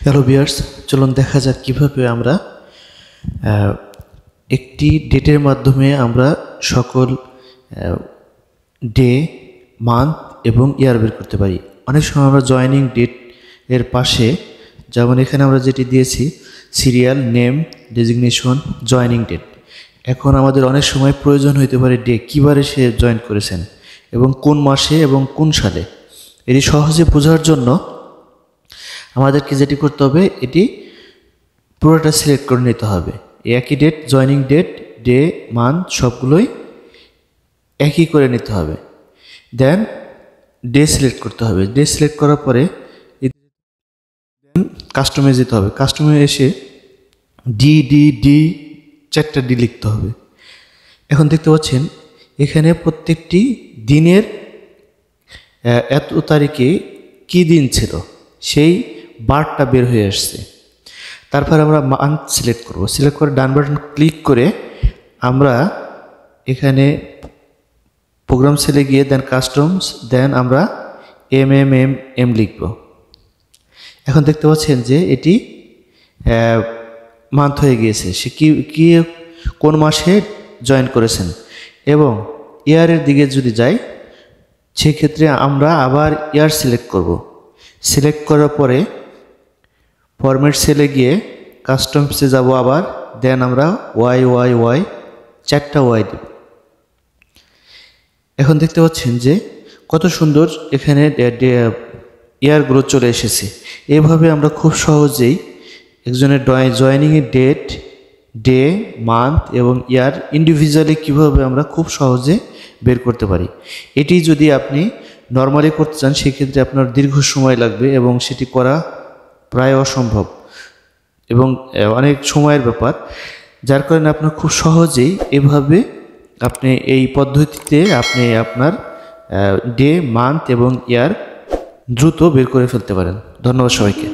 Hello viewers, চলুন দেখা যাক কিভাবে আমরা একটি ডেটের মাধ্যমে আমরা সকল ডে, মান্থ এবং ইয়ার বের করতে পারি। অনেক সময় আমরা জয়েনিং ডেট এর পাশে, যেমন এখানে আমরা যেটি দিয়েছি serial name designation joining date. এখন আমাদের অনেক সময় প্রয়োজন হতে পারে ডে কিবারে সে জয়েন করেছেন এবং কোন মাসে এবং কোন সালে। এটি সহজে বোঝার জন্য আমাদেরকে যেটি করতে হবে, এটি পুরোটা সিলেক্ট করে নিতে হবে। একই date, joining date, day, month সবগুলোই একই করে নিতে হবে। দেন ডে সিলেক্ট করতে হবে। ডে সিলেক্ট করার পরে কাস্টমে যেতে হবে। কাস্টমে এসে ডি চারটা ডি লিখতে হবে। এখন দেখতে পাচ্ছেন এখানে প্রত্যেকটি দিনের এত তারিখে কি দিন ছিল সেই বারটা বের হয়ে আসছে। তারপর আমরা মান্থ সিলেক্ট করব। সিলেক্ট করে ডান বাটন ক্লিক করে আমরা এখানে প্রোগ্রাম সেলে গিয়ে দেন কাস্টমস, দেন আমরা এম লিখব। এখন দেখতে পাচ্ছেন যে এটি মান্থ হয়ে গিয়েছে। সে কি কোন মাসে জয়েন করেছেন। এবং ইয়ারের দিকে যদি যাই, সেক্ষেত্রে আমরা আবার ইয়ার সিলেক্ট করব। সিলেক্ট করার পরে ফরম্যাট সেলে গিয়ে কাস্টমসে যাব আবার, দেন আমরা ওয়াই চারটা ওয়াই দেব। এখন দেখতে পাচ্ছেন যে কত সুন্দর এখানে ইয়ারগুলো চলে এসেছে। এভাবে আমরা খুব সহজেই একজনের জয়েনিংয়ের ডেট, ডে, মান্থ এবং ইয়ার ইন্ডিভিজুয়ালি কীভাবে আমরা খুব সহজে বের করতে পারি। এটি যদি আপনি নর্মালি করতে চান, সেক্ষেত্রে আপনার দীর্ঘ সময় লাগবে এবং সেটি করা প্রায় অসম্ভব এবং অনেক সময়ের ব্যাপার। যার কারণে আপনার খুব সহজেই এভাবে আপনি এই পদ্ধতিতে আপনি আপনার ডে, মান্থ এবং ইয়ার দ্রুত বের করে ফেলতে পারেন। ধন্যবাদ সবাইকে।